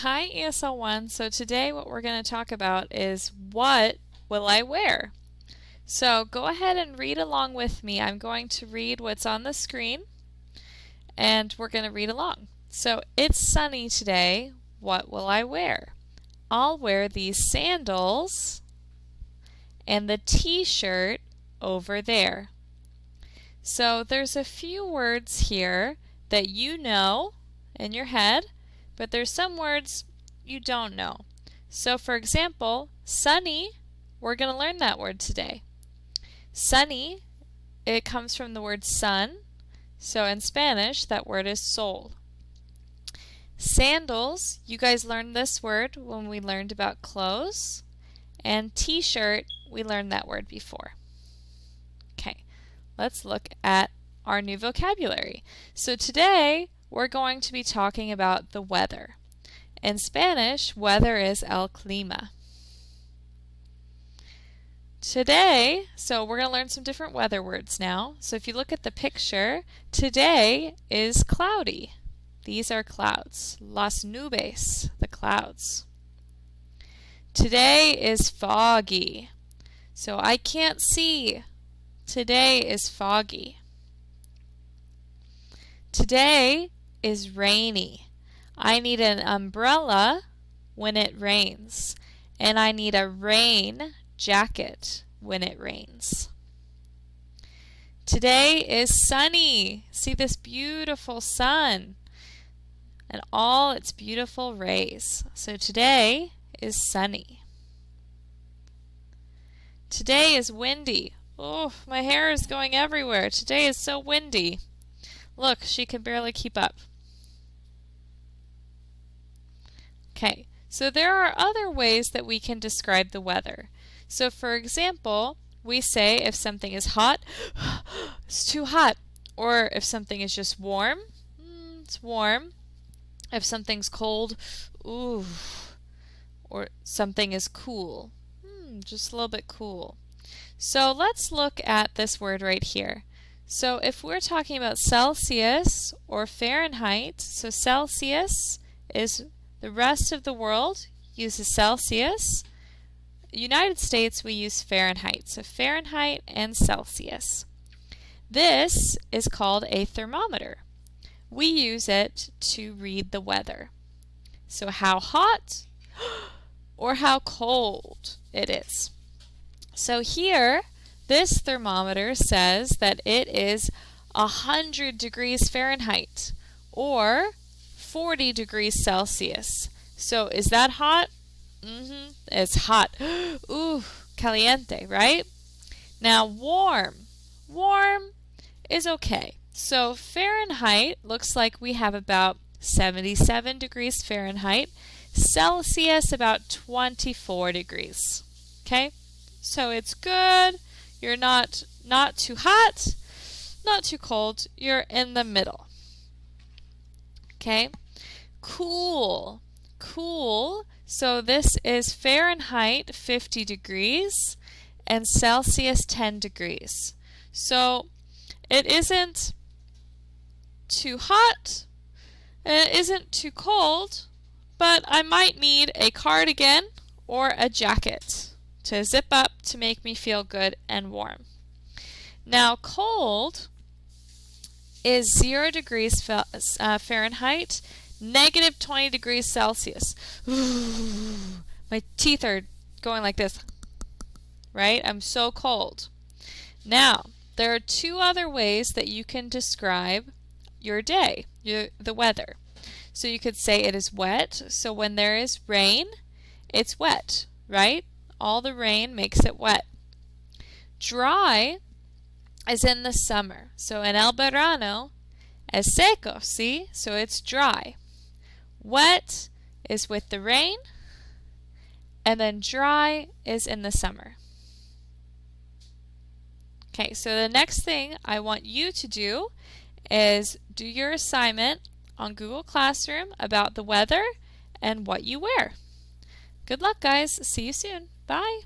Hi ESL1. So today what we're going to talk about is what will I wear? So go ahead and read along with me. I'm going to read what's on the screen and we're going to read along. So it's sunny today. What will I wear? I'll wear these sandals and the t-shirt over there. So there's a few words here that you know in your head, but there's some words you don't know. So for example, sunny, we're going to learn that word today. Sunny, it comes from the word sun. So in Spanish, that word is sol. Sandals, you guys learned this word when we learned about clothes. And t-shirt, we learned that word before. Okay, let's look at our new vocabulary. So today, we're going to be talking about the weather. In Spanish, weather is el clima. Today, so we're going to learn some different weather words now. So if you look at the picture, today is cloudy. These are clouds. Las nubes, the clouds. Today is foggy. So I can't see. Today is foggy. Today is rainy. I need an umbrella when it rains, and I need a rain jacket when it rains. Today is sunny. See this beautiful sun and all its beautiful rays. So today is sunny. Today is windy. Oh, my hair is going everywhere. Today is so windy. Look, she can barely keep up. Okay, so there are other ways that we can describe the weather. So for example, we say if something is hot, it's too hot. Or if something is just warm, it's warm. If something's cold, ooh. Or something is cool, just a little bit cool. So let's look at this word right here. So if we're talking about Celsius or Fahrenheit, so Celsius is the rest of the world uses Celsius. United States, we use Fahrenheit. So Fahrenheit and Celsius. This is called a thermometer. We use it to read the weather. So how hot or how cold it is. So here, this thermometer says that it is 100 degrees Fahrenheit or 40 degrees Celsius. So is that hot? It's hot. Ooh, caliente, right? Now warm. Warm is okay. So Fahrenheit looks like we have about 77 degrees Fahrenheit. Celsius about 24 degrees. Okay? So it's good. You're not too hot, not too cold. You're in the middle. Okay? Cool. Cool. So this is Fahrenheit 50 degrees and Celsius 10 degrees. So it isn't too hot and it isn't too cold, but I might need a cardigan or a jacket to zip up to make me feel good and warm. Now cold is 0 degrees Fahrenheit, negative 20 degrees Celsius. Ooh, my teeth are going like this, right? I'm so cold. Now, there are two other ways that you can describe your day, the weather. So you could say it is wet. So when there is rain, it's wet, right? All the rain makes it wet. Dry is in the summer. So in el verano, es seco, see? So it's dry. Wet is with the rain, and then dry is in the summer. Okay, so the next thing I want you to do is do your assignment on Google Classroom about the weather and what you wear. Good luck, guys. See you soon. Bye.